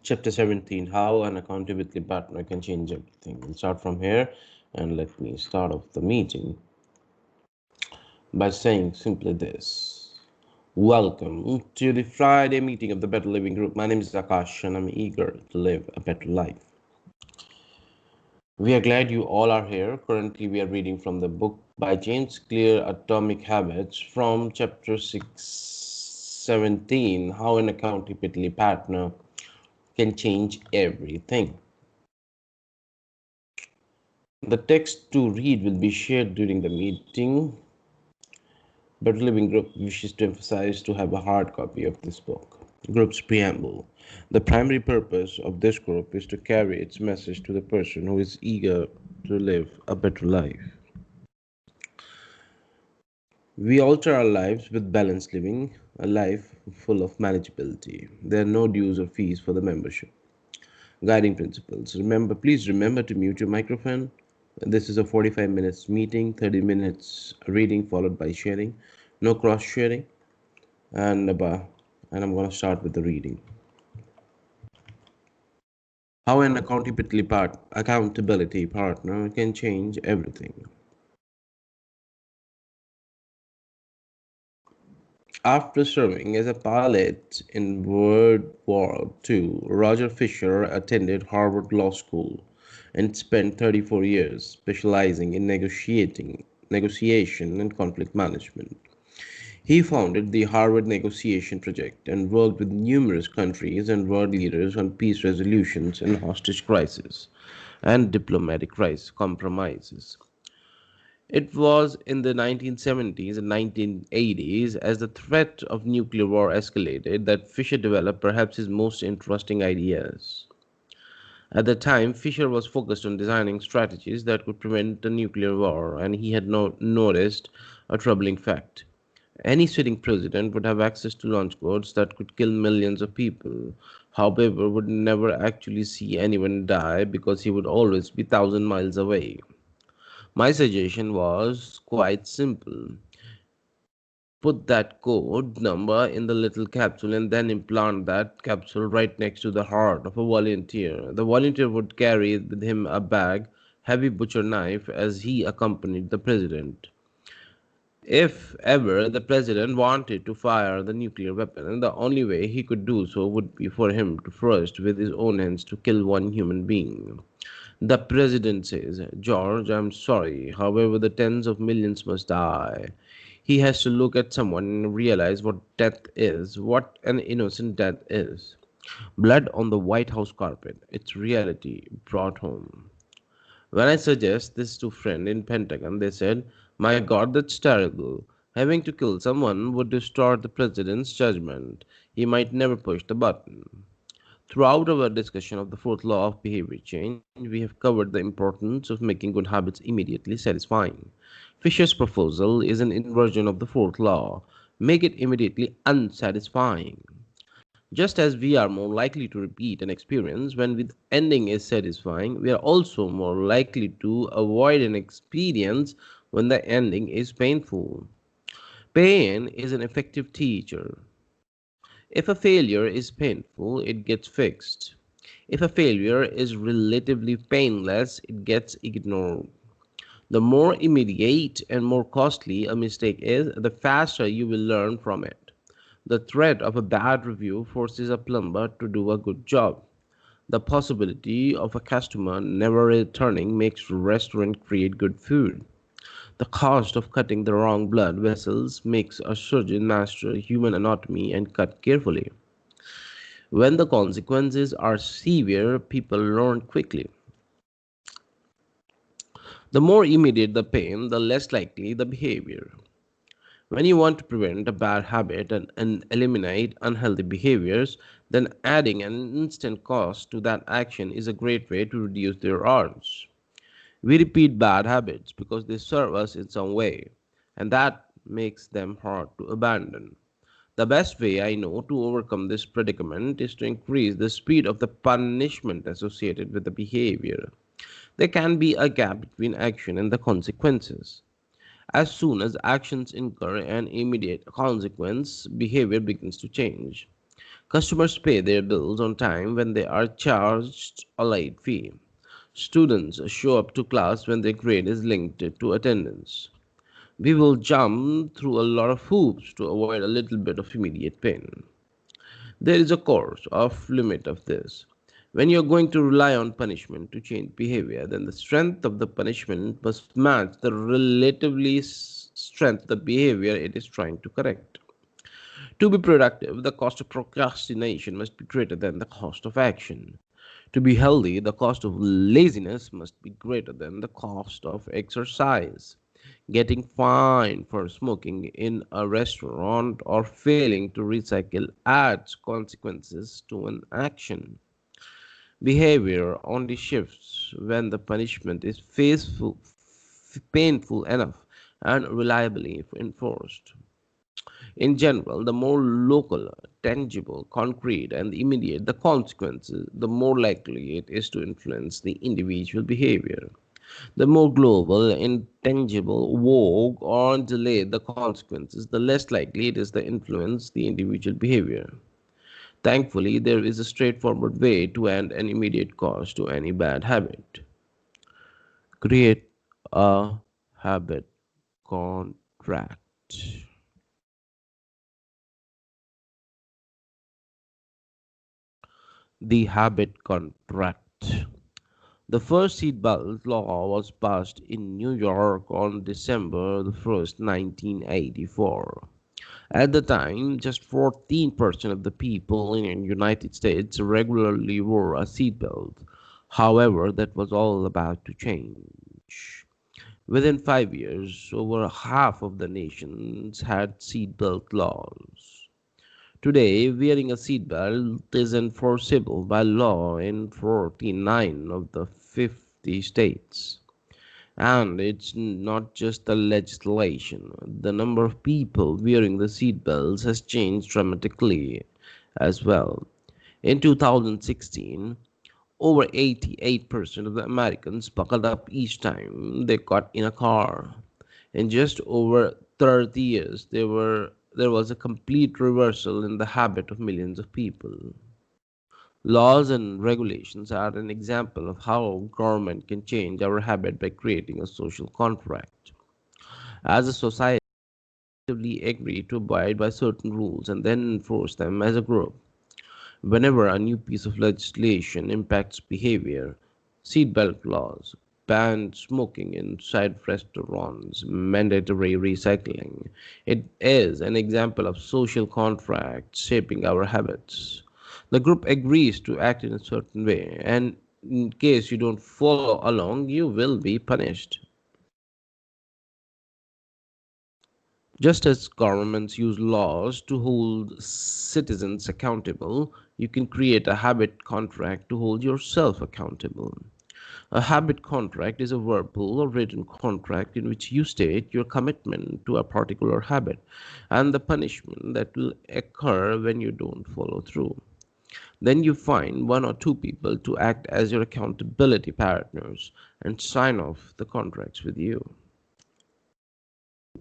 Chapter 17, How an Accountability Partner Can Change Everything. We'll start from here, and let me start off the meeting by saying simply this. Welcome to the Friday meeting of the Better Living Group. My name is Akash, and I'm eager to live a better life. We are glad you all are here. Currently, we are reading from the book by James Clear, Atomic Habits, from chapter 17, How an Accountability Partner Can Change Everything. The text to read will be shared during the meeting. Better Living Group wishes to emphasize to have a hard copy of this book. Group's preamble. The primary purpose of this group is to carry its message to the person who is eager to live a better life. We alter our lives with balanced living, a life full of manageability. There are no dues or fees for the membership. Guiding principles. Please remember to mute your microphone. This is a 45 minutes meeting, 30 minutes reading followed by sharing. No cross sharing. And I'm going to start with the reading. How an accountability partner can change everything. After serving as a pilot in World War II, Roger Fisher attended Harvard Law School and spent 34 years specializing in negotiation and conflict management. He founded the Harvard Negotiation Project and worked with numerous countries and world leaders on peace resolutions and hostage crises and diplomatic compromises. It was in the 1970s and 1980s, as the threat of nuclear war escalated, that Fisher developed perhaps his most interesting ideas. At the time, Fisher was focused on designing strategies that could prevent a nuclear war, and he had noticed a troubling fact. Any sitting president would have access to launch codes that could kill millions of people, however, would never actually see anyone die because he would always be 1,000 miles away. My suggestion was quite simple. Put that code number in the little capsule and then implant that capsule right next to the heart of a volunteer. The volunteer would carry with him a bag, heavy butcher knife as he accompanied the president. If ever the president wanted to fire the nuclear weapon, the only way he could do so would be for him to first, with his own hands, to kill one human being. The president says, George, I'm sorry, however, the tens of millions must die. He has to look at someone and realize what death is, what an innocent death is. Blood on the White House carpet, it's reality brought home. When I suggest this to friends in Pentagon, they said, My God, that's terrible. Having to kill someone would distort the president's judgment. He might never push the button. Throughout our discussion of the fourth law of behavior change, we have covered the importance of making good habits immediately satisfying. Fisher's proposal is an inversion of the fourth law: make it immediately unsatisfying. Just as we are more likely to repeat an experience when the ending is satisfying, we are also more likely to avoid an experience when the ending is painful. Pain is an effective teacher. If a failure is painful, it gets fixed. If a failure is relatively painless, it gets ignored. The more immediate and more costly a mistake is, the faster you will learn from it. The threat of a bad review forces a plumber to do a good job. The possibility of a customer never returning makes a restaurant create good food. The cost of cutting the wrong blood vessels makes a surgeon master human anatomy and cut carefully. When the consequences are severe, people learn quickly. The more immediate the pain, the less likely the behavior. When you want to prevent a bad habit and eliminate unhealthy behaviors, then adding an instant cost to that action is a great way to reduce their odds. We repeat bad habits because they serve us in some way, and that makes them hard to abandon. The best way I know to overcome this predicament is to increase the speed of the punishment associated with the behavior. There can be a gap between action and the consequences. As soon as actions incur an immediate consequence, behavior begins to change. Customers pay their bills on time when they are charged a late fee. Students show up to class when their grade is linked to attendance. We will jump through a lot of hoops to avoid a little bit of immediate pain. There is a course of limit of this. When you're going to rely on punishment to change behavior, then the strength of the punishment must match the relatively strength of the behavior it is trying to correct. To be productive, the cost of procrastination must be greater than the cost of action. To be healthy, the cost of laziness must be greater than the cost of exercise. Getting fined for smoking in a restaurant or failing to recycle adds consequences to an action. Behavior only shifts when the punishment is painful enough and reliably enforced. In general, the more local, tangible, concrete, and immediate the consequences, the more likely it is to influence the individual behavior. The more global, intangible, vague, or delayed the consequences, the less likely it is to influence the individual behavior. Thankfully, there is a straightforward way to end an immediate cause to any bad habit. Create a habit contract. The habit contract. The first seatbelt law was passed in New York on December 1st, 1984. At the time, just 14% of the people in the United States regularly wore a seatbelt. However, that was all about to change. Within 5 years, over half of the nations had seatbelt laws. Today, wearing a seatbelt is enforceable by law in 49 of the 50 states. And it's not just the legislation. The number of people wearing the seatbelts has changed dramatically as well. In 2016, over 88% of the Americans buckled up each time they got in a car. In just over 30 years, there was a complete reversal in the habit of millions of people. Laws and regulations are an example of how government can change our habit by creating a social contract. As a society, we agree to abide by certain rules and then enforce them as a group. Whenever a new piece of legislation impacts behavior, seatbelt laws, banned smoking inside restaurants, mandatory recycling, it is an example of social contract shaping our habits. The group agrees to act in a certain way, and in case you don't follow along, you will be punished. Just as governments use laws to hold citizens accountable, you can create a habit contract to hold yourself accountable. A habit contract is a verbal or written contract in which you state your commitment to a particular habit and the punishment that will occur when you don't follow through. Then you find one or two people to act as your accountability partners and sign off the contracts with you.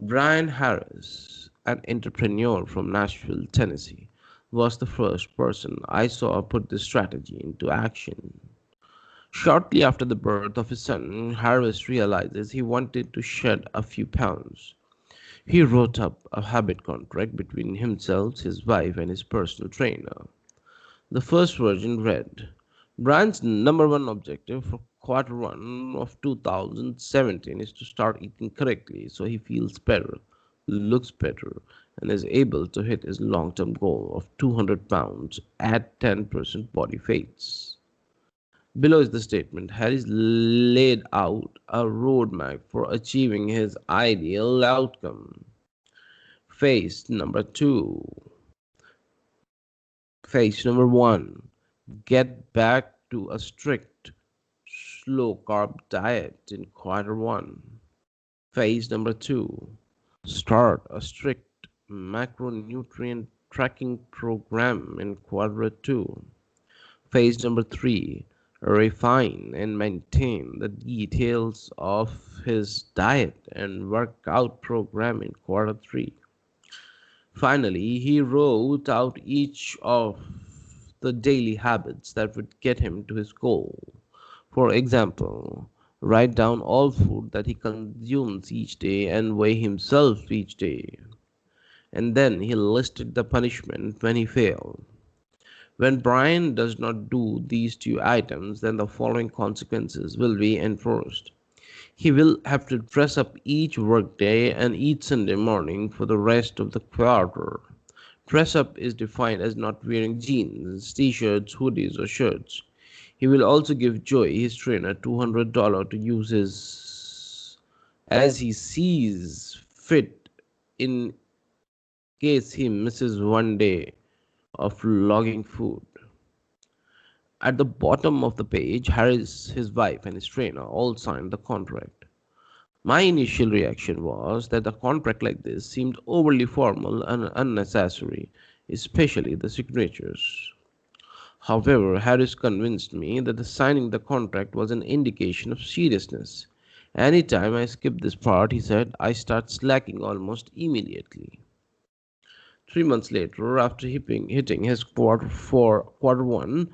Brian Harris, an entrepreneur from Nashville, Tennessee, was the first person I saw put this strategy into action. Shortly after the birth of his son, Harris realizes he wanted to shed a few pounds. He wrote up a habit contract between himself, his wife, and his personal trainer. The first version read, Brian's number one objective for quarter one of 2017 is to start eating correctly so he feels better, looks better, and is able to hit his long term goal of 200 pounds at 10% body weights. Below is the statement. Harris laid out a roadmap for achieving his ideal outcome. Phase number two. Phase number one. Get back to a strict, slow carb diet in quarter one. Phase number two. Start a strict macronutrient tracking program in quarter two. Phase number three, refine and maintain the details of his diet and workout program in quarter three. Finally, he wrote out each of the daily habits that would get him to his goal. For example, write down all food that he consumes each day and weigh himself each day. And then he listed the punishment when he failed. When Brian does not do these two items, then the following consequences will be enforced. He will have to dress up each workday and each Sunday morning for the rest of the quarter. Dress up is defined as not wearing jeans, t shirts, hoodies, or shirts. He will also give Joey, his trainer, $200 to use his as he sees fit in case he misses one day of logging food. At the bottom of the page, Harris, his wife, and his trainer all signed the contract. My initial reaction was that a contract like this seemed overly formal and unnecessary, especially the signatures. However, Harris convinced me that the signing the contract was an indication of seriousness. Anytime I skip this part, he said, I start slacking almost immediately. 3 months later, after hitting his quarter one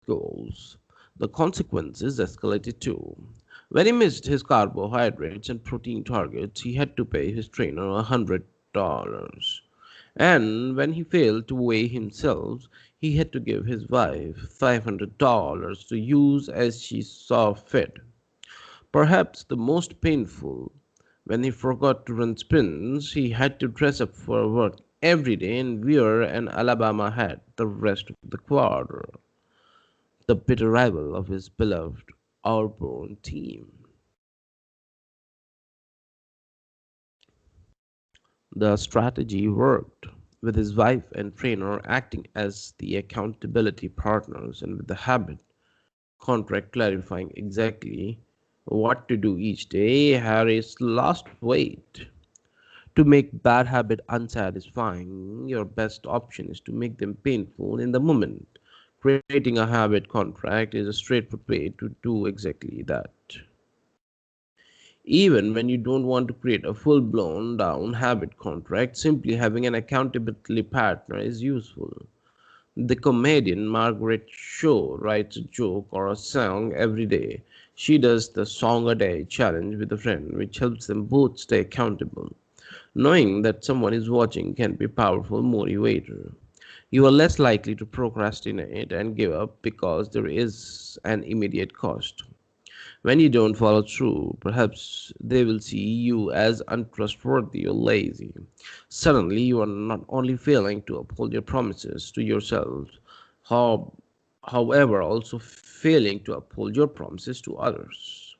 goals, the consequences escalated too. When he missed his carbohydrates and protein targets, he had to pay his trainer $100. And when he failed to weigh himself, he had to give his wife $500 to use as she saw fit. Perhaps the most painful, when he forgot to run sprints, he had to dress up for work every day and wear an Alabama hat the rest of the quarter, the bitter rival of his beloved Auburn team. The strategy worked, with his wife and trainer acting as the accountability partners and with the habit contract clarifying exactly what to do each day. Harris lost weight. To make bad habit unsatisfying, your best option is to make them painful in the moment. Creating a habit contract is a straightforward way to do exactly that. Even when you don't want to create a full blown down habit contract, simply having an accountability partner is useful. The comedian Margaret Cho writes a joke or a song every day. She does the song a day challenge with a friend, which helps them both stay accountable. Knowing that someone is watching can be a powerful motivator. You are less likely to procrastinate and give up because there is an immediate cost. When you don't follow through, perhaps they will see you as untrustworthy or lazy. Suddenly, you are not only failing to uphold your promises to yourself, how, however, also failing to uphold your promises to others.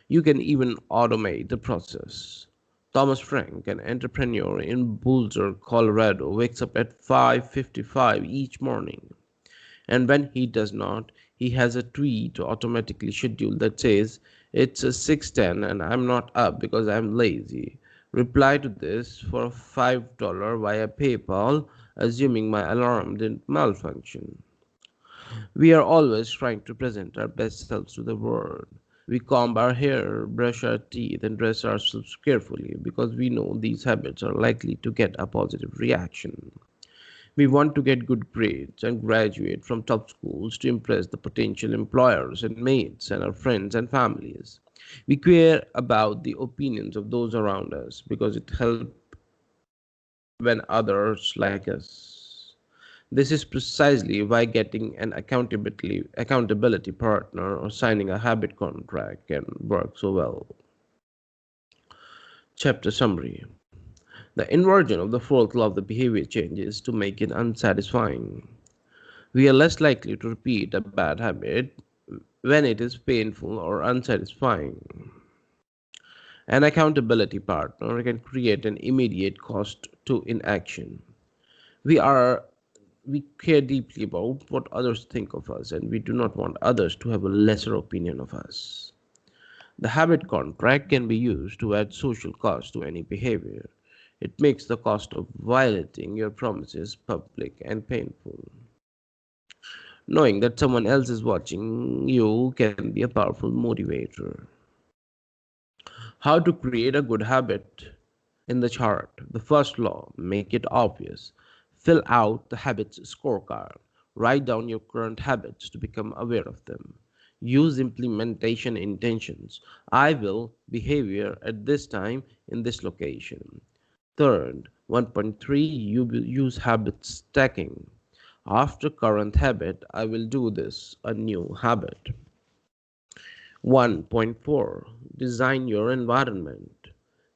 You can even automate the process. Thomas Frank, an entrepreneur in Boulder, Colorado, wakes up at 5:55 each morning. And when he does not, he has a tweet automatically scheduled that says, it's a 6:10 and I'm not up because I'm lazy. Reply to this for $5 via PayPal, assuming my alarm didn't malfunction. We are always trying to present our best selves to the world. We comb our hair, brush our teeth, and dress ourselves carefully because we know these habits are likely to get a positive reaction. We want to get good grades and graduate from top schools to impress the potential employers and mates and our friends and families. We care about the opinions of those around us because it helps when others like us. This is precisely why getting an accountability partner or signing a habit contract can work so well. Chapter summary. The inversion of the fourth law of the behavior changes to make it unsatisfying. We are less likely to repeat a bad habit when it is painful or unsatisfying. An accountability partner can create an immediate cost to inaction. We are we care deeply about what others think of us and we do not want others to have a lesser opinion of us. The habit contract can be used to add social cost to any behavior. It makes the cost of violating your promises public and painful. Knowing that someone else is watching you can be a powerful motivator. How to create a good habit? In the chart, the first law, make it obvious. Fill out the habits scorecard. Write down your current habits to become aware of them. Use implementation intentions. I will behavior at this time in this location. Third, 1.3, you will use habit stacking. After current habit, I will do this, a new habit. 1.4, design your environment.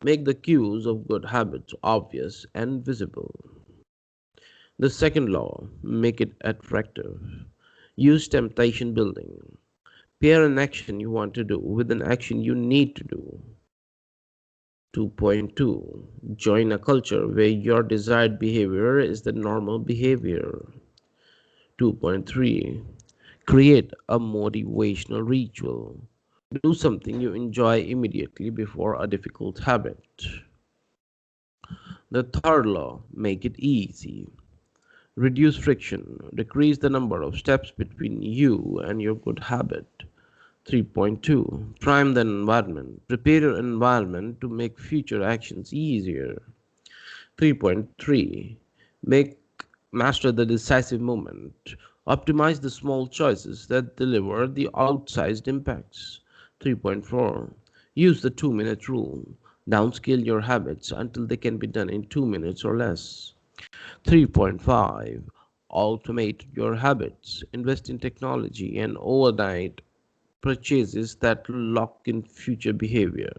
Make the cues of good habits obvious and visible. The second law, make it attractive. Use temptation building. Pair an action you want to do with an action you need to do. 2.2, join a culture where your desired behavior is the normal behavior. 2.3, create a motivational ritual. Do something you enjoy immediately before a difficult habit. The third law, make it easy. Reduce friction, decrease the number of steps between you and your good habit. 3.2, prime the environment. Prepare your environment to make future actions easier. 3.3, make master the decisive moment. Optimize the small choices that deliver the outsized impacts. 3.4, use the 2-minute rule. Downscale your habits until they can be done in 2 minutes or less. 3.5, automate your habits. Invest in technology and overnight purchases that lock in future behavior.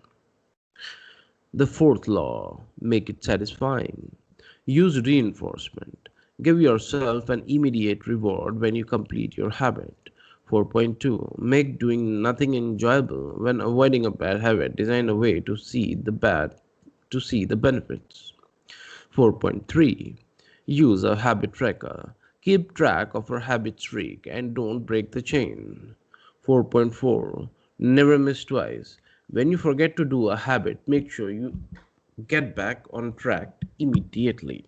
The fourth law, make it satisfying. Use reinforcement. Give yourself an immediate reward when you complete your habit. 4.2, make doing nothing enjoyable when avoiding a bad habit. Design a way to see the benefits. 4.3, use a habit tracker. Keep track of your habit streak and don't break the chain. 4.4, never miss twice. When you forget to do a habit, make sure you get back on track immediately.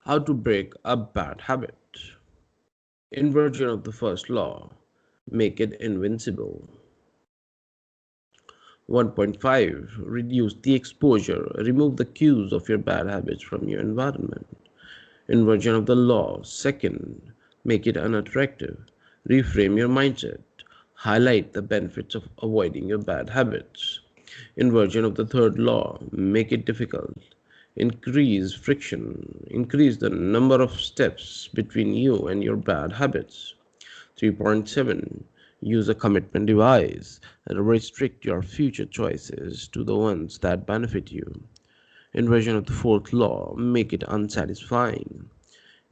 How to break a bad habit. Inversion of the first law. Make it invincible. 1.5, reduce the exposure. Remove the cues of your bad habits from your environment. Inversion of the law. Second, make it unattractive. Reframe your mindset. Highlight the benefits of avoiding your bad habits. Inversion of the third law. Make it difficult. Increase friction. Increase the number of steps between you and your bad habits. 3.7, use a commitment device and restrict your future choices to the ones that benefit you. Inversion of the fourth law, make it unsatisfying.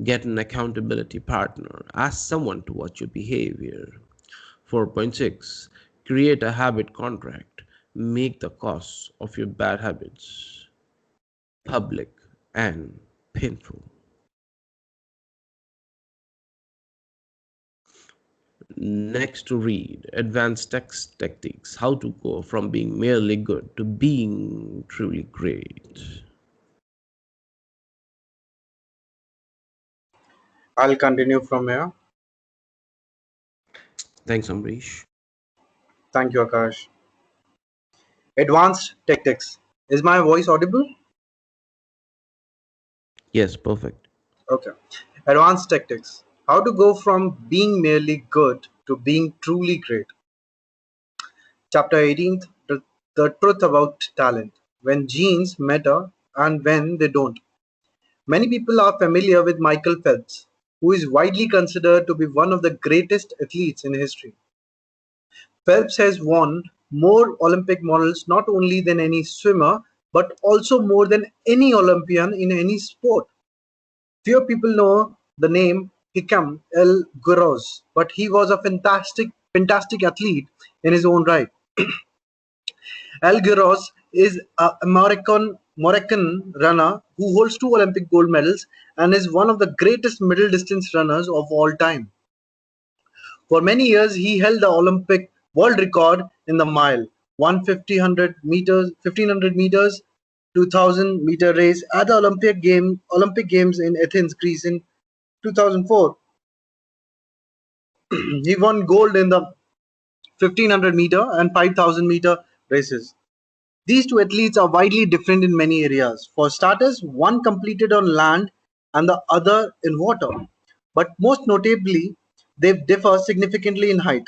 Get an accountability partner. Ask someone to watch your behavior. 4.6, create a habit contract. Make the costs of your bad habits public and painful. Next to read advanced text tactics, how to go from being merely good to being truly great. I'll continue from here. Thanks, Amrish. Thank you, Akash. Advanced tactics. Is my voice audible? Yes, perfect. Okay. Advanced tactics. How to go from being merely good to being truly great. Chapter 18, the truth about talent. When genes matter and when they don't. Many people are familiar with Michael Phelps, who is widely considered to be one of the greatest athletes in history. Phelps has won more Olympic medals not only than any swimmer, but also more than any Olympian in any sport. Few people know the name Hikam El Guerrouj, but he was a fantastic athlete in his own right. El Guerrouj is a Moroccan runner who holds two Olympic gold medals and is one of the greatest middle distance runners of all time. For many years, he held the Olympic world record in the mile, 150 meters, 1500 meters, 2000-meter race at the Olympic Games in Athens, Greece in 2004. He won gold in the 1500-meter and 5000-meter races. These two athletes are widely different in many areas. For starters, one competed on land and the other in water. But most notably, they differ significantly in height.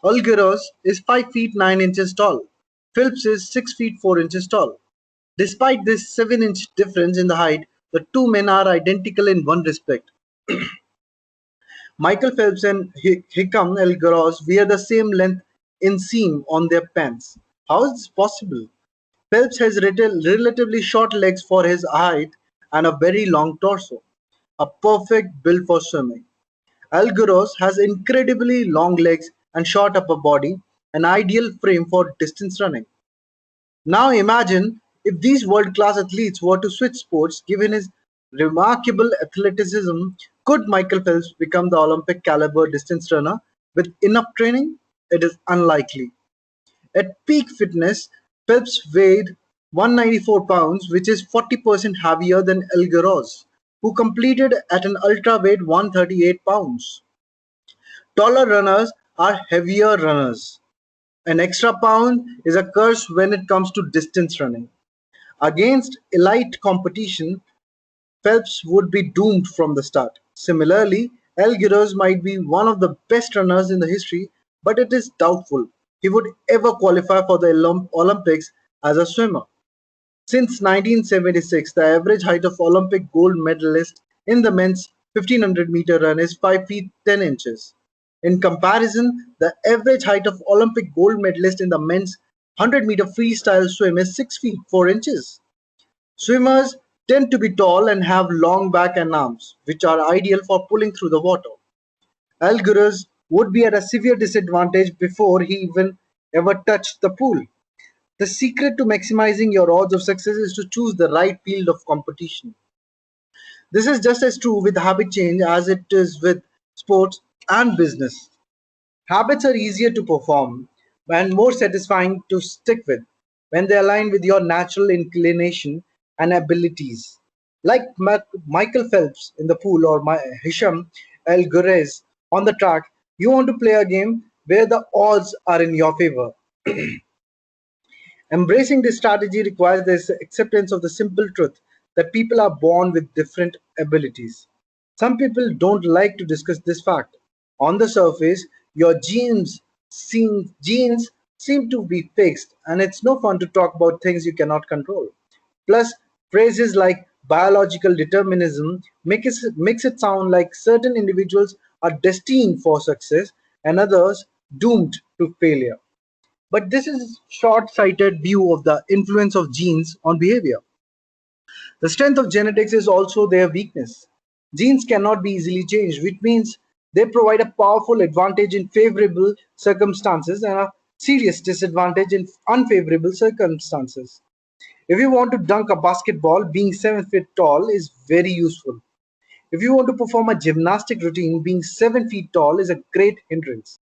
Olgueros is 5 feet 9 inches tall. Phelps is 6 feet 4 inches tall. Despite this 7-inch difference in the height, the two men are identical in one respect. Michael Phelps and Hickam Olgueros wear the same length inseam on their pants. How is this possible? Phelps has relatively short legs for his height and a very long torso, a perfect build for swimming. Olgueros has incredibly long legs and short upper body, an ideal frame for distance running. Now imagine if these world-class athletes were to switch sports. Given his remarkable athleticism, could Michael Phelps become the Olympic caliber distance runner with enough training? It is unlikely. At peak fitness, Phelps weighed 194 pounds, which is 40% heavier than Olgueros, who completed at an ultra-weight 138 pounds. Taller runners are heavier runners. An extra pound is a curse when it comes to distance running. Against elite competition, Phelps would be doomed from the start. Similarly, Olgueros might be one of the best runners in the history, but it is doubtful he would ever qualify for the Olympics as a swimmer. Since 1976, the average height of Olympic gold medalist in the men's 1500-meter run is 5 feet 10 inches. In comparison, the average height of Olympic gold medalist in the men's 100-meter freestyle swim is 6 feet 4 inches. Swimmers tend to be tall and have long back and arms, which are ideal for pulling through the water. Algirus would be at a severe disadvantage before he even ever touched the pool. The secret to maximizing your odds of success is to choose the right field of competition. This is just as true with habit change as it is with sports and business. Habits are easier to perform and more satisfying to stick with when they align with your natural inclination and abilities. Like Michael Phelps in the pool or Hisham El Gurez on the track, you want to play a game where the odds are in your favor. Embracing this strategy requires the acceptance of the simple truth that people are born with different abilities. Some people don't like to discuss this fact. On the surface, your genes seem to be fixed, and it's no fun to talk about things you cannot control. Plus, phrases like biological determinism makes it sound like certain individuals are destined for success and others doomed to failure. But this is a short-sighted view of the influence of genes on behavior. The strength of genetics is also their weakness. Genes cannot be easily changed, which means they provide a powerful advantage in favorable circumstances and a serious disadvantage in unfavorable circumstances. If you want to dunk a basketball, being 7 feet tall is very useful. If you want to perform a gymnastic routine, being 7 feet tall is a great hindrance.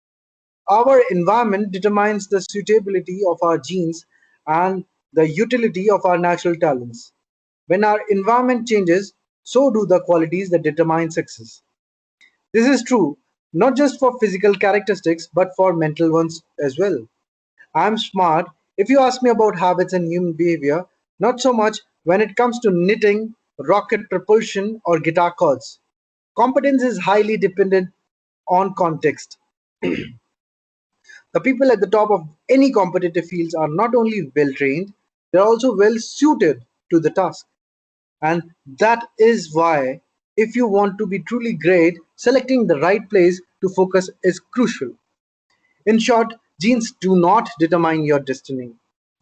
Our environment determines the suitability of our genes and the utility of our natural talents. When our environment changes, so do the qualities that determine success. This is true not just for physical characteristics but for mental ones as well. I'm smart if you ask me about habits and human behavior, not so much when it comes to knitting, rocket propulsion, or guitar chords. Competence is highly dependent on context. The people at the top of any competitive fields are not only well trained, they're also well suited to the task. And that is why, if you want to be truly great, selecting the right place to focus is crucial. In short, genes do not determine your destiny,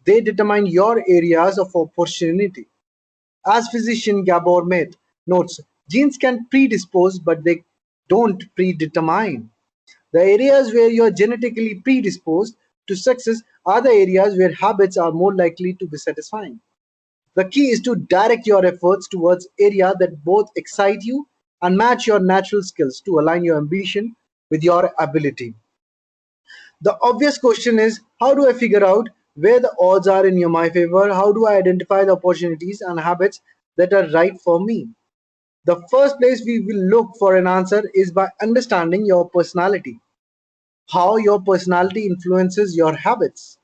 they determine your areas of opportunity. As physician Gabor Mate notes, genes can predispose, but they don't predetermine. The areas where you are genetically predisposed to success are the areas where habits are more likely to be satisfying. The key is to direct your efforts towards areas that both excite you and match your natural skills to align your ambition with your ability. The obvious question is, how do I figure out where the odds are in my favor? How do I identify the opportunities and habits that are right for me? The first place we will look for an answer is by understanding your personality. how your personality influences your habits.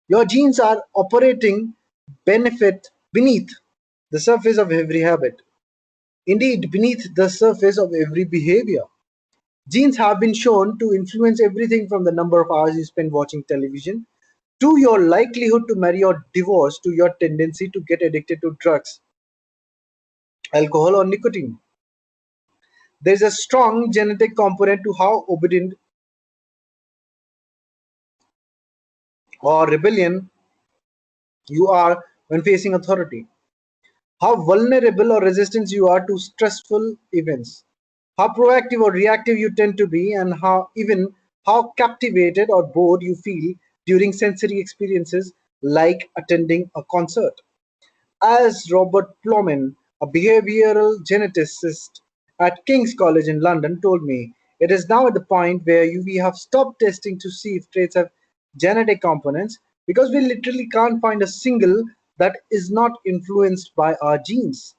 Your genes are operating benefit beneath the surface of every habit. Indeed, beneath the surface of every behavior. Genes have been shown to influence everything from the number of hours you spend watching television to your likelihood to marry or divorce to your tendency to get addicted to drugs, alcohol, or nicotine. There is a strong genetic component to how obedient or rebellion you are when facing authority, how vulnerable or resistant you are to stressful events, how proactive or reactive you tend to be, and how captivated or bored you feel during sensory experiences like attending a concert. As Robert Plomin, a behavioral geneticist at King's College in London, told me, it is now at the point where we have stopped testing to see if traits have genetic components because we literally can't find a single that is not influenced by our genes.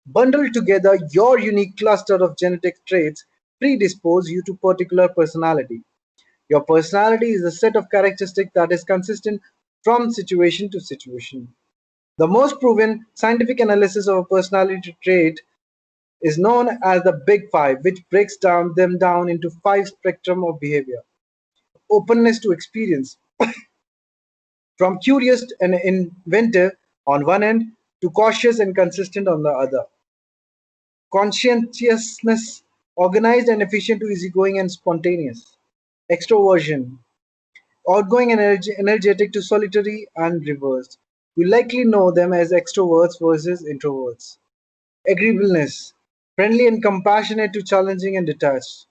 Bundled together, your unique cluster of genetic traits predispose you to particular personality. Your personality is a set of characteristics that is consistent from situation to situation. The most proven scientific analysis of a personality trait is known as the Big Five, which breaks them down into five spectrum of behavior. Openness to experience, from curious and inventive on one end to cautious and consistent on the other. Conscientiousness, organized and efficient to easygoing and spontaneous. Extroversion, outgoing and energetic to solitary and reversed. You likely know them as extroverts versus introverts. Agreeableness, friendly and compassionate to challenging and detached.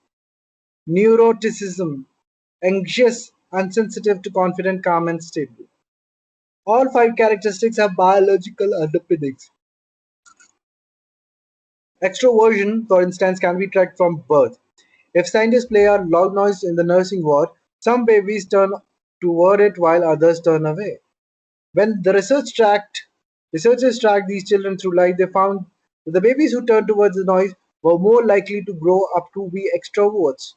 Neuroticism, anxious and sensitive to confident, calm and stable. All five characteristics have biological underpinnings. Extroversion, for instance, can be tracked from birth. If scientists play a loud noise in the nursing ward, some babies turn toward it while others turn away. When the researchers tracked these children through life, they found that the babies who turned towards the noise were more likely to grow up to be extroverts.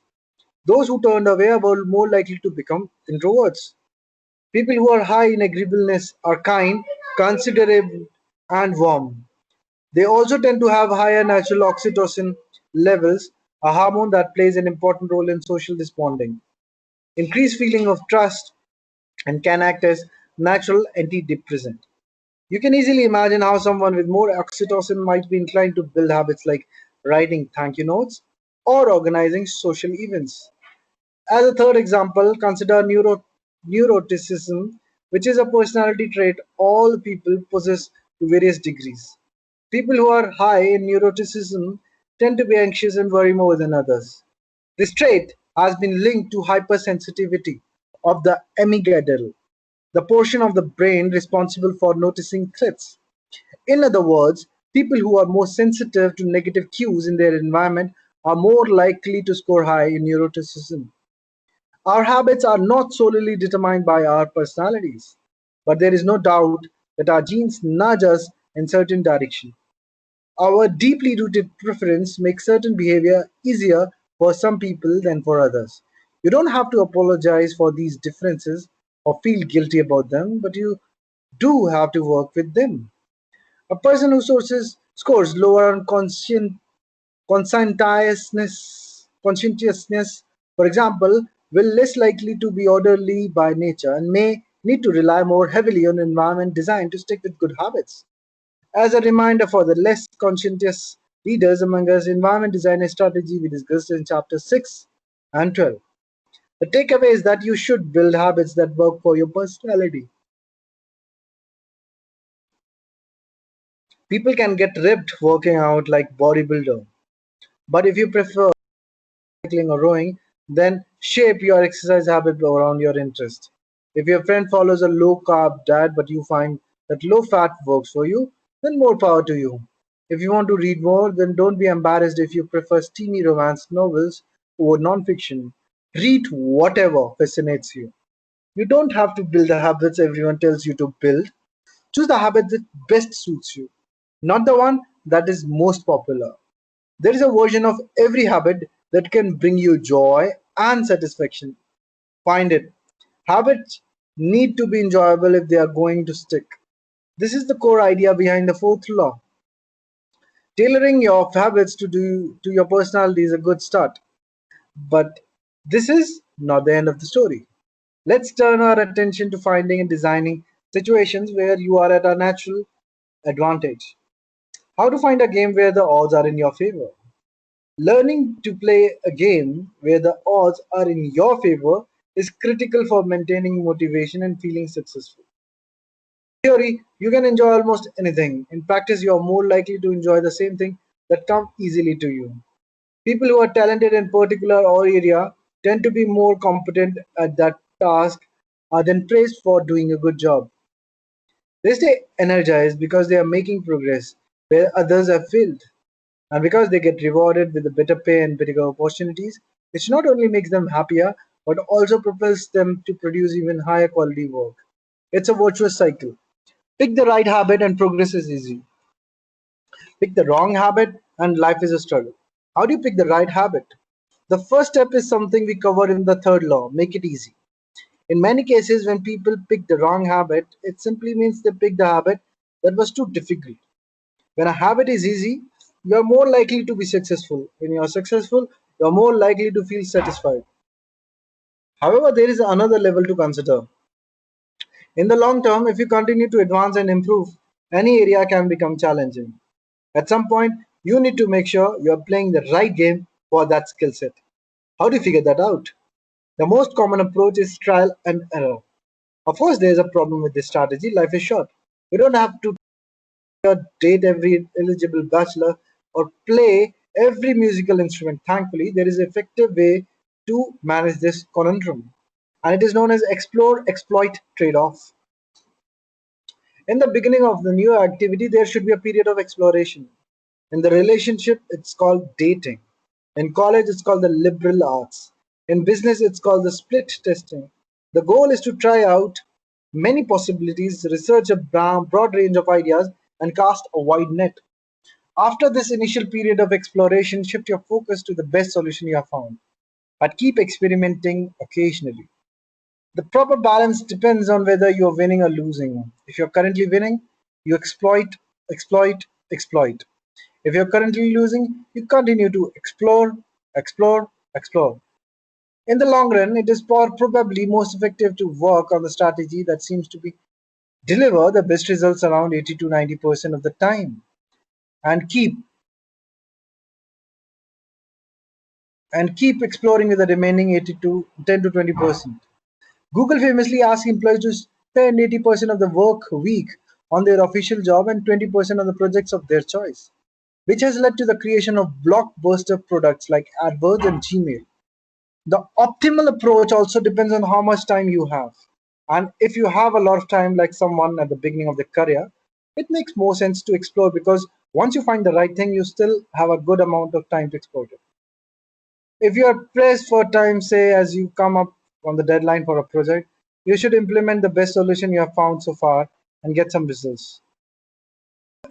Those who turned away were more likely to become introverts. People who are high in agreeableness are kind, considerate, and warm. They also tend to have higher natural oxytocin levels, a hormone that plays an important role in social bonding. Increased feeling of trust and can act as natural antidepressant. You can easily imagine how someone with more oxytocin might be inclined to build habits like writing thank you notes or organizing social events. As a third example, consider neuroticism, which is a personality trait all people possess to various degrees. People who are high in neuroticism tend to be anxious and worry more than others. This trait has been linked to hypersensitivity of the amygdala, the portion of the brain responsible for noticing threats. In other words, people who are more sensitive to negative cues in their environment are more likely to score high in neuroticism. Our habits are not solely determined by our personalities, but there is no doubt that our genes nudge us in certain direction. Our deeply rooted preference makes certain behavior easier for some people than for others. You don't have to apologize for these differences or feel guilty about them, but you do have to work with them. A person who scores lower on conscientiousness, for example, will less likely to be orderly by nature and may need to rely more heavily on environment design to stick with good habits. As a reminder for the less conscientious leaders among us, environment design is strategy we discussed in chapter 6 and 12. The takeaway is that you should build habits that work for your personality. People can get ripped working out like bodybuilder, but if you prefer cycling or rowing, then shape your exercise habit around your interest. If your friend follows a low carb diet but you find that low fat works for you, then more power to you. If you want to read more, then don't be embarrassed if you prefer steamy romance novels over non-fiction. Read whatever fascinates you. You don't have to build the habits everyone tells you to build. Choose the habit that best suits you, not the one that is most popular. There is a version of every habit that can bring you joy and satisfaction. Find it. Habits need to be enjoyable if they are going to stick. This is the core idea behind the fourth law. Tailoring your habits to your personality is a good start, but this is not the end of the story. Let's turn our attention to finding and designing situations where you are at a natural advantage. How to find a game where the odds are in your favor. Learning to play a game where the odds are in your favor is critical for maintaining motivation and feeling successful. In theory, you can enjoy almost anything. In practice, you are more likely to enjoy the same thing that come easily to you. People who are talented in particular or area tend to be more competent at that task than praised for doing a good job. They stay energized because they are making progress where others have failed. And because they get rewarded with a better pay and better opportunities, which not only makes them happier, but also propels them to produce even higher quality work. It's a virtuous cycle. Pick the right habit and progress is easy. Pick the wrong habit and life is a struggle. How do you pick the right habit? The first step is something we covered in the third law: make it easy. In many cases, when people pick the wrong habit, it simply means they picked the habit that was too difficult. When a habit is easy, you are more likely to be successful. When you are successful, you are more likely to feel satisfied. However, there is another level to consider. In the long term, if you continue to advance and improve, any area can become challenging. At some point, you need to make sure you are playing the right game for that skill set. How do you figure that out? The most common approach is trial and error. Of course, there is a problem with this strategy. Life is short. You don't have to date every eligible bachelor or play every musical instrument. Thankfully, there is an effective way to manage this conundrum, and it is known as explore exploit trade off. In the beginning of the new activity, there should be a period of exploration. In the relationship, it's called dating. In college, it's called the liberal arts. In business, it's called the split testing. The goal is to try out many possibilities, research a broad range of ideas, and cast a wide net. After this initial period of exploration, shift your focus to the best solution you have found, but keep experimenting occasionally. The proper balance depends on whether you're winning or losing. If you're currently winning, you exploit. If you're currently losing, you continue to explore. In the long run, it is probably most effective to work on the strategy that seems to be deliver the best results around 80 to 90% of the time, and keep exploring with the remaining 80 to 10 to 20%. Google famously asked employees to spend 80% of the work week on their official job and 20% on the projects of their choice, which has led to the creation of blockbuster products like AdWords and Gmail. The optimal approach also depends on how much time you have. And if you have a lot of time, like someone at the beginning of their career, it makes more sense to explore because once you find the right thing, you still have a good amount of time to explore it. If you are pressed for time, say as you come up on the deadline for a project, you should implement the best solution you have found so far and get some results.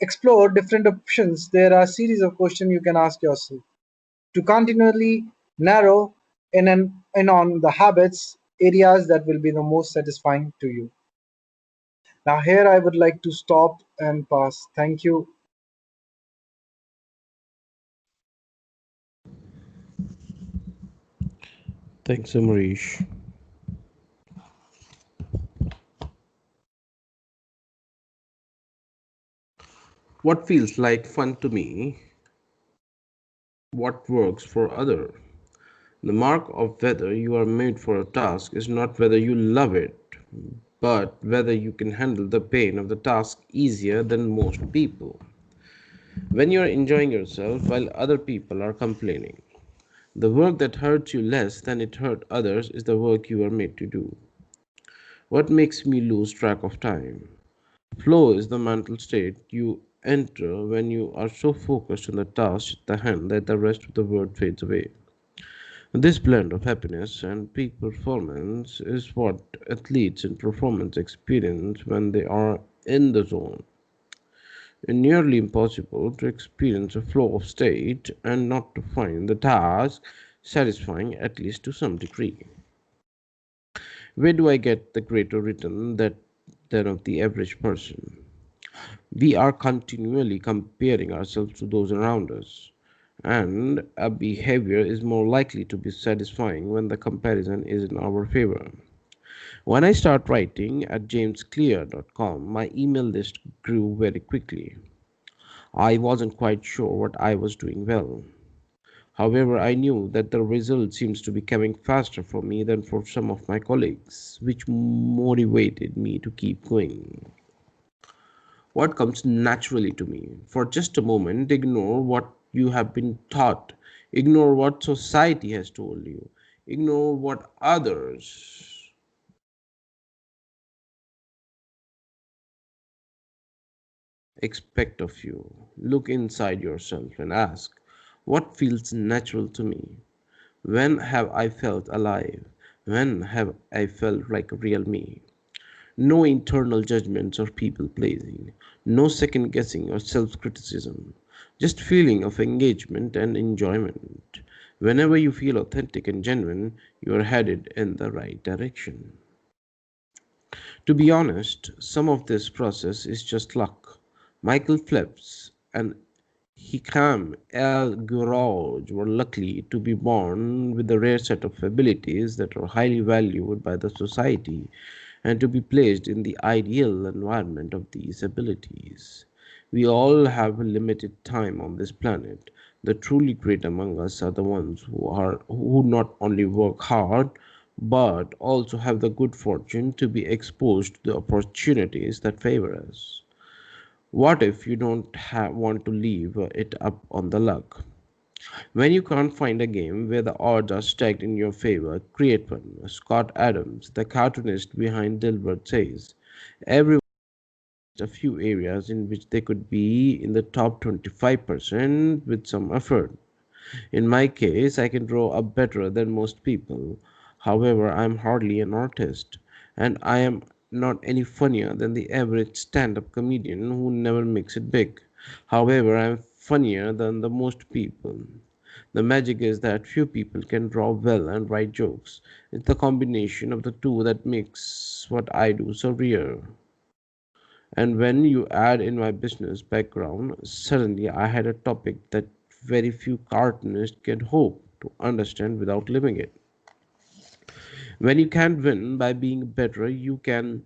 Explore different options. There are a series of questions you can ask yourself to continually narrow in on the habits areas that will be the most satisfying to you. Now here I would like to stop and pass. Thank you. Thanks, Amarish. What feels like fun to me, what works for other. The mark of whether you are made for a task is not whether you love it, but whether you can handle the pain of the task easier than most people. When you are enjoying yourself while other people are complaining, the work that hurts you less than it hurt others is the work you are made to do. What makes me lose track of time? Flow is the mental state you enter when you are so focused on the task at the hand that the rest of the world fades away. This blend of happiness and peak performance is what athletes in performance experience when they are in the zone. It's nearly impossible to experience a flow of state and not to find the task satisfying at least to some degree. Where do I get the greater return than of the average person? We are continually comparing ourselves to those around us, and a behavior is more likely to be satisfying when the comparison is in our favor. When I started writing at jamesclear.com, my email list grew very quickly. I wasn't quite sure what I was doing well. However, I knew that the result seems to be coming faster for me than for some of my colleagues, which motivated me to keep going. What comes naturally to me? For just a moment, ignore what you have been taught, ignore what society has told you, ignore what others expect of you. Look inside yourself and ask, what feels natural to me? When have I felt alive? When have I felt like a real me? No internal judgments or people pleasing, no second guessing or self criticism, just feeling of engagement and enjoyment. Whenever you feel authentic and genuine, you are headed in the right direction. To be honest, some of this process is just luck. Michael Phelps and Hikam El Guraj were lucky to be born with a rare set of abilities that are highly valued by the society and to be placed in the ideal environment of these abilities. We all have a limited time on this planet. The truly great among us are the ones who not only work hard but also have the good fortune to be exposed to the opportunities that favor us. What if you don't want to leave it up on the luck? When you can't find a game where the odds are stacked in your favor, create one. Scott Adams, the cartoonist behind Dilbert, says everyone has a few areas in which they could be in the top 25% with some effort. In my case, I can draw up better than most people. However, I am hardly an artist, and I am not any funnier than the average stand up comedian who never makes it big. However, I am funnier than the most people. The magic is that few people can draw well and write jokes. It's the combination of the two that makes what I do so rare. And when you add in my business background, suddenly I had a topic that very few cartoonists can hope to understand without living it. When you can't win by being better, you can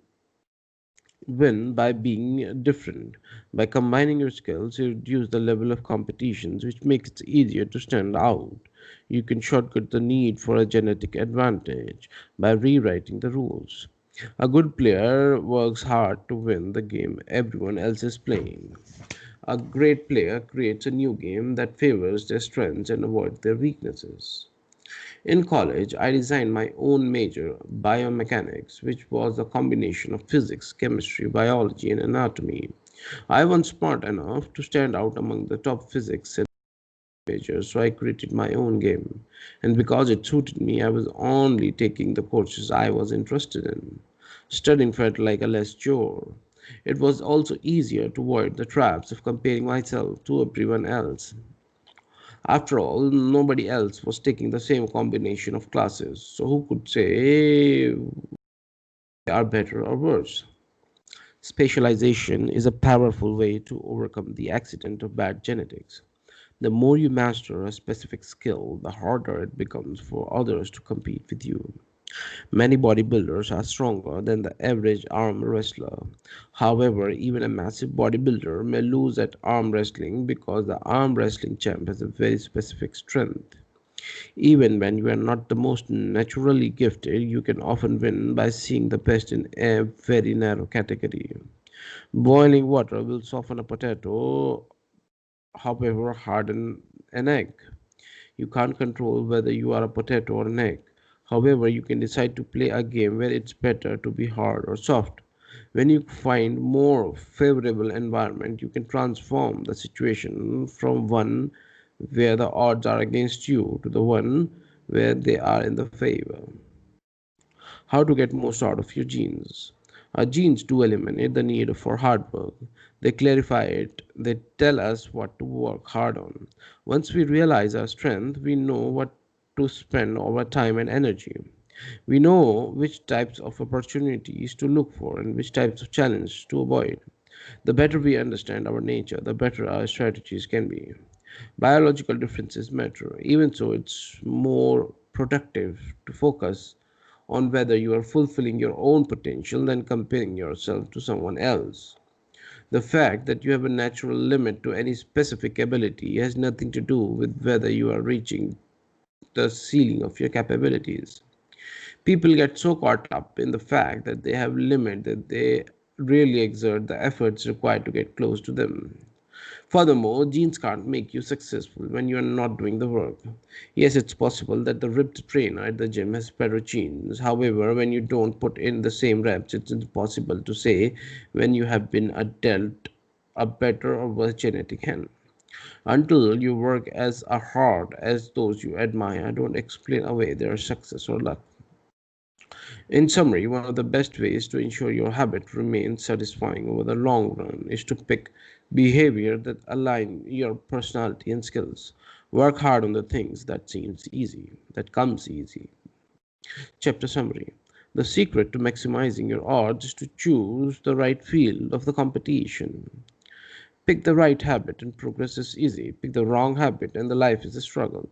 win by being different. By combining your skills, you reduce the level of competitions, which makes it easier to stand out. You can shortcut the need for a genetic advantage by rewriting the rules. A good player works hard to win the game everyone else is playing. A great player creates a new game that favors their strengths and avoids their weaknesses. In college, I designed my own major, biomechanics, which was a combination of physics, chemistry, biology, and anatomy. I was smart enough to stand out among the top physics and majors, so I created my own game. And because it suited me, I was only taking the courses I was interested in. Studying felt like a less chore. It was also easier to avoid the traps of comparing myself to everyone else. After all, nobody else was taking the same combination of classes, so who could say they are better or worse? Specialization is a powerful way to overcome the accident of bad genetics. The more you master a specific skill, the harder it becomes for others to compete with you. Many bodybuilders are stronger than the average arm wrestler. However, even a massive bodybuilder may lose at arm wrestling because the arm wrestling champ has a very specific strength. Even when you are not the most naturally gifted, you can often win by seeing the best in a very narrow category. Boiling water will soften a potato, however, harden an egg. You can't control whether you are a potato or an egg. However, you can decide to play a game where it's better to be hard or soft. When you find more favorable environment, you can transform the situation from one where the odds are against you to the one where they are in the favor. How to get most out of your genes? Our genes do eliminate the need for hard work. They clarify it, they tell us what to work hard on. Once we realize our strength, we know what to spend our time and energy. We know which types of opportunities to look for and which types of challenges to avoid. The better we understand our nature, the better our strategies can be. Biological differences matter. Even so, it's more productive to focus on whether you are fulfilling your own potential than comparing yourself to someone else. The fact that you have a natural limit to any specific ability has nothing to do with whether you are reaching the ceiling of your capabilities. People get so caught up in the fact that they have limit that they really exert the efforts required to get close to them. Furthermore, genes can't make you successful when you are not doing the work. Yes, it's possible that the ripped trainer at the gym has better genes. However, when you don't put in the same reps, it's impossible to say when you have been dealt a better or worse genetic hand. Until you work as hard as those you admire, don't explain away their success or luck. In summary, one of the best ways to ensure your habit remains satisfying over the long run is to pick behavior that align your personality and skills. Work hard on the things that seems easy, that comes easy. Chapter summary. The secret to maximizing your odds is to choose the right field of the competition. Pick the right habit and progress is easy. Pick the wrong habit and the life is a struggle.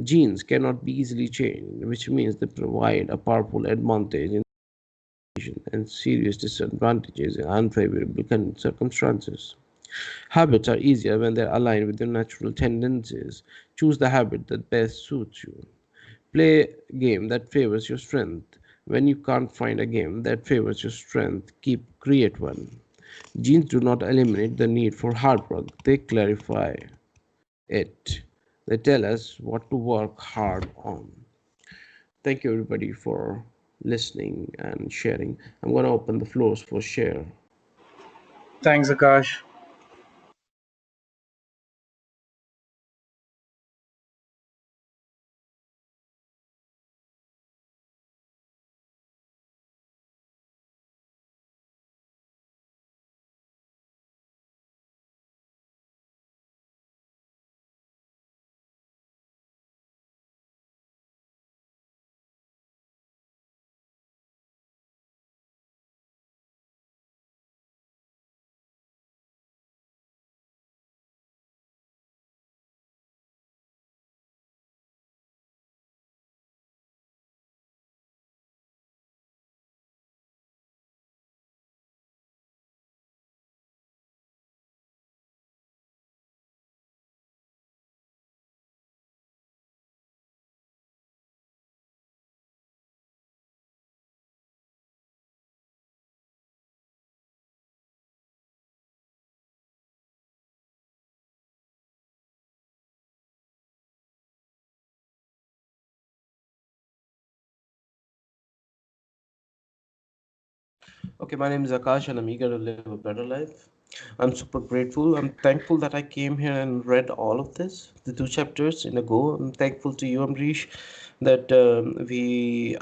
Genes cannot be easily changed, which means they provide a powerful advantage in and serious disadvantages in unfavorable circumstances. Habits are easier when they're aligned with your natural tendencies. Choose the habit that best suits you. Play a game that favors your strength. When you can't find a game that favors your strength, create one. Genes do not eliminate the need for hard work, they clarify it. They tell us what to work hard on. Thank you everybody for listening and sharing. I'm going to open the floors for share. Thanks, Akash. Okay, my name is Akash and I'm eager to live a better life. I'm super grateful. I'm thankful that I came here and read all of this, the two chapters in a go. I'm thankful to you, Amrish, that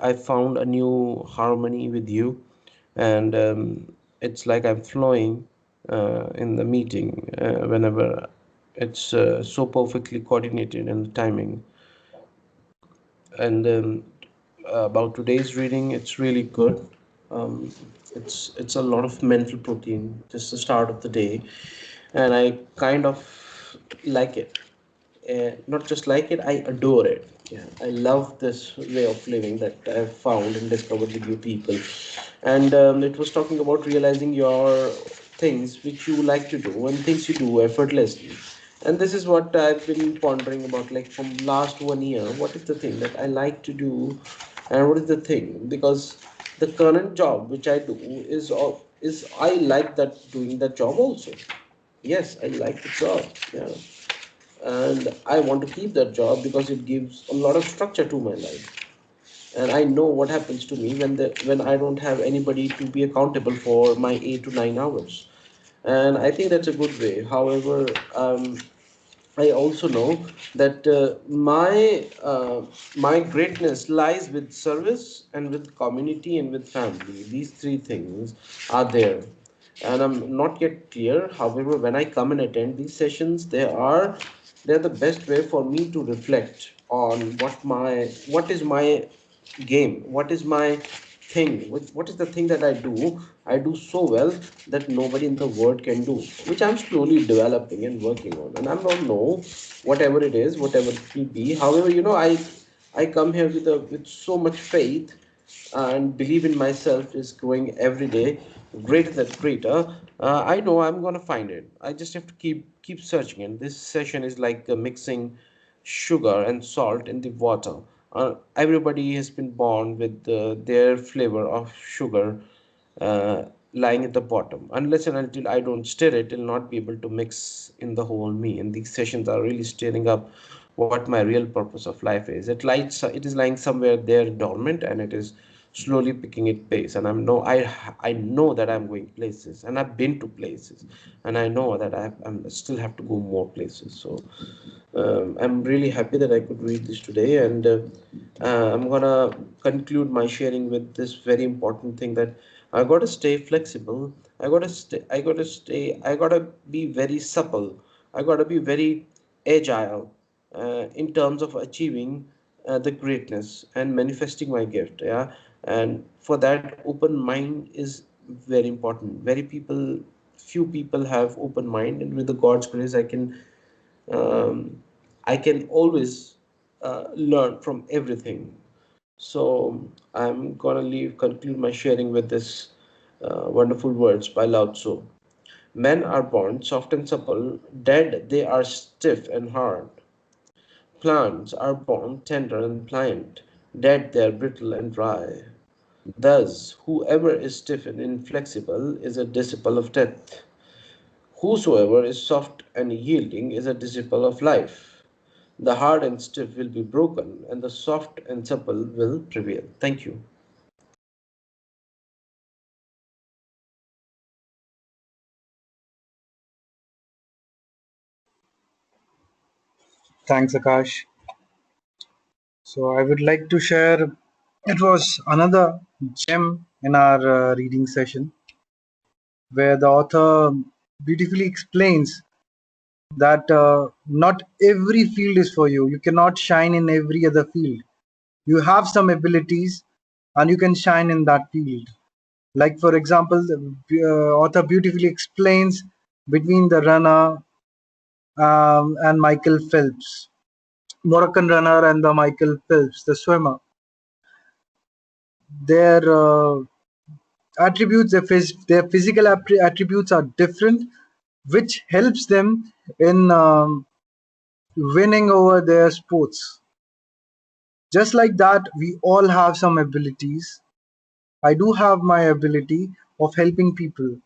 I found a new harmony with you, and it's like I'm flowing in the meeting whenever it's so perfectly coordinated and the timing. And about today's reading, it's really good. Um, it's a lot of mental protein, just the start of the day, and I kind of like it. Not just like it, I adore it. Yeah, I love this way of living that I've found and discovered with you people. And it was talking about realizing your things which you like to do and things you do effortlessly. And this is what I've been pondering about, like from last 1 year. What is the thing that I like to do, and what is the thing? Because the current job which I do is I like that doing that job also. Yes, I like the job. Yeah, and I want to keep that job because it gives a lot of structure to my life. And I know what happens to me when I don't have anybody to be accountable for my 8 to 9 hours. And I think that's a good way. However, I also know that my greatness lies with service and with community and with family. These three things are there, and I'm not yet clear. However, when I come and attend these sessions, they're the best way for me to reflect on what is my game. What is my thing? What is the thing that I do so well that nobody in the world can do, which I'm slowly developing and working on. And I don't know, whatever it is, whatever it will be. However, I come here with so much faith and believe in myself is growing every day, greater than greater. I know I'm gonna find it. I just have to keep searching. And this session is like mixing sugar and salt in the water. Everybody has been born with their flavor of sugar uh, lying at the bottom. Unless and until I don't stir it, it'll not be able to mix in the whole me. And these sessions are really stirring up what my real purpose of life is. It is lying somewhere there dormant, and it is slowly picking its pace. And I know that I'm going places, and I've been to places, and I know that I'm still have to go more places. So I'm really happy that I could read this today, and I'm gonna conclude my sharing with this very important thing that I gotta stay flexible. I gotta be very supple. I gotta be very agile in terms of achieving the greatness and manifesting my gift. Yeah, and for that, open mind is very important. Few people have open mind, and with the God's grace, um, I can always learn from everything. So I'm gonna conclude my sharing with this wonderful words by Lao Tzu. Men are born soft and supple, dead they are stiff and hard. Plants are born tender and pliant, dead they are brittle and dry. Thus, whoever is stiff and inflexible is a disciple of death. Whosoever is soft and yielding is a disciple of life. The hard and stiff will be broken, and the soft and supple will prevail. Thank you. Thanks, Akash. So I would like to share. It was another gem in our reading session where the author beautifully explains that not every field is for you. You cannot shine in every other field. You have some abilities and you can shine in that field. Like, for example, the author beautifully explains between the runner and Michael Phelps, Moroccan runner, and the Michael Phelps, the swimmer. Their attributes, their physical attributes are different, which helps them in winning over their sports. Just like that, we all have some abilities. I do have my ability of helping people,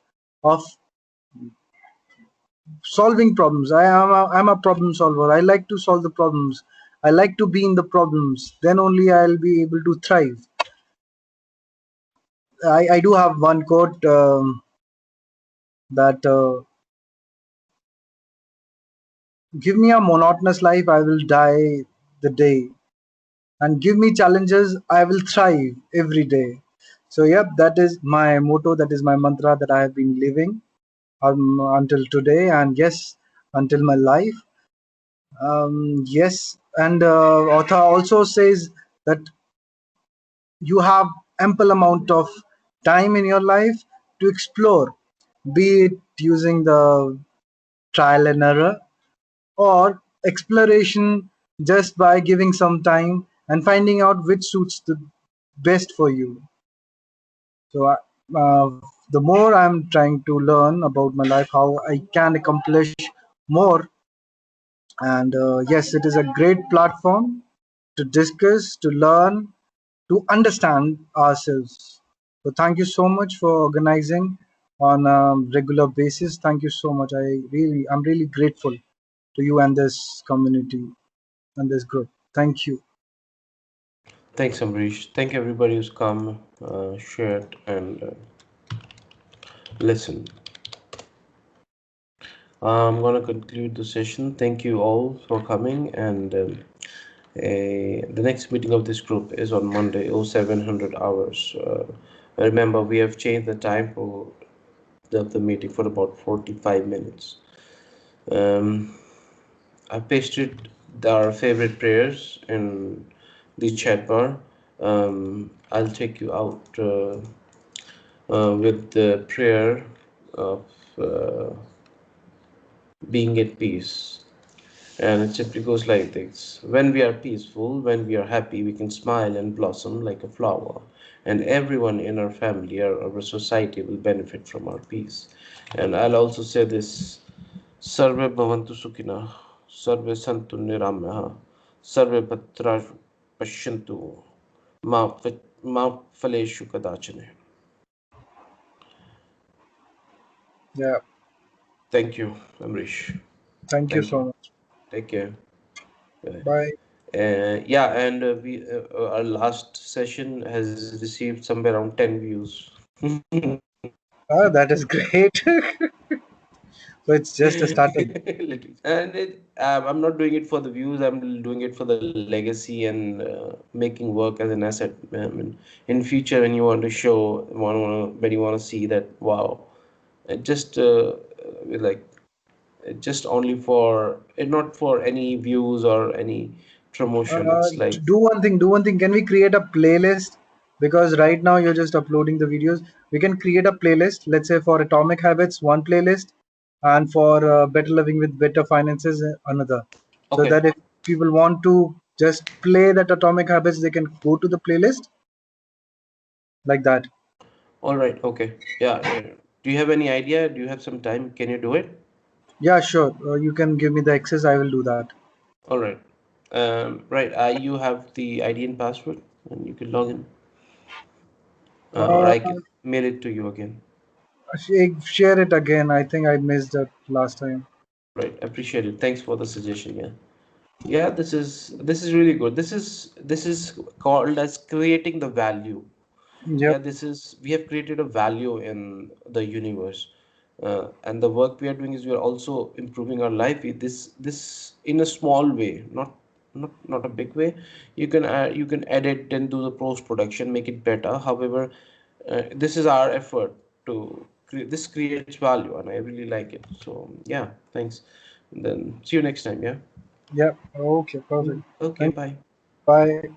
of solving problems. I'm a problem solver. I like to solve the problems. I like to be in the problems. Then only I'll be able to thrive. I do have one quote that give me a monotonous life, I will die the day. And give me challenges, I will thrive every day. So, yep, that is my motto. That is my mantra that I have been living until today. And yes, until my life. Yes, and author also says that you have ample amount of time in your life to explore, be it using the trial and error or exploration just by giving some time and finding out which suits the best for you. So, the more I'm trying to learn about my life, how I can accomplish more, and yes, it is a great platform to discuss, to learn, to understand ourselves. So, thank you so much for organizing on a regular basis. Thank you so much. I'm really grateful to you and this community and this group. Thank you. Thanks, Amrish. Thank everybody who's come, shared, and listened. I'm gonna conclude the session. Thank you all for coming, and the next meeting of this group is on Monday, 0700 hours. Remember, we have changed the time for the meeting for about 45 minutes. Um, I pasted our favorite prayers in the chat bar. I'll take you out with the prayer of uh, being at peace. And it simply goes like this: when we are peaceful, when we are happy, we can smile and blossom like a flower. And everyone in our family or our society will benefit from our peace. And I'll also say this: Sarve bhavantu sukhina, sarve santu niramyaha, sarve bhadra pashyantu, ma phaleshu kadachane. Yeah. Thank you, Amrish. Thank you Thank so you. much. Take care. Bye. Bye. Yeah, and we our last session has received somewhere around 10 views. Ah, that is great. So it's just a starting. Literally. And I'm not doing it for the views. I'm doing it for the legacy and making work as an asset. I mean, in future, when you want to show, when you want to see that, wow, it just like just only for not for any views or any promotion. It's like Do one thing. Do one thing. Can we create a playlist? Because right now you're just uploading the videos. We can create a playlist. Let's say for Atomic Habits, one playlist, and for Better Living with Better Finances, another. So okay. that if people want to just play that Atomic Habits, they can go to the playlist like that. All right, okay. Yeah, yeah. Do you have any idea? Do you have some time? Can you do it? Yeah, sure. You can give me the access. I will do that. All right. Right. You have the ID and password, and you can log in, or Uh, I can mail it to you again. share it again. I think I missed it last time. All right. Appreciate it. Thanks for the suggestion. Yeah. Yeah. This is really good. This is called as creating the value. Yeah, Yep. this is we have created a value in the universe, and the work we are doing is we are also improving our life with this in a small way, not a big way. You can edit and do the post production, make it better. However, this is our effort to this creates value, and I really like it. So yeah, thanks. And then see you next time. Yeah. Yep. Okay. Perfect. Okay. Thank. Bye. Bye.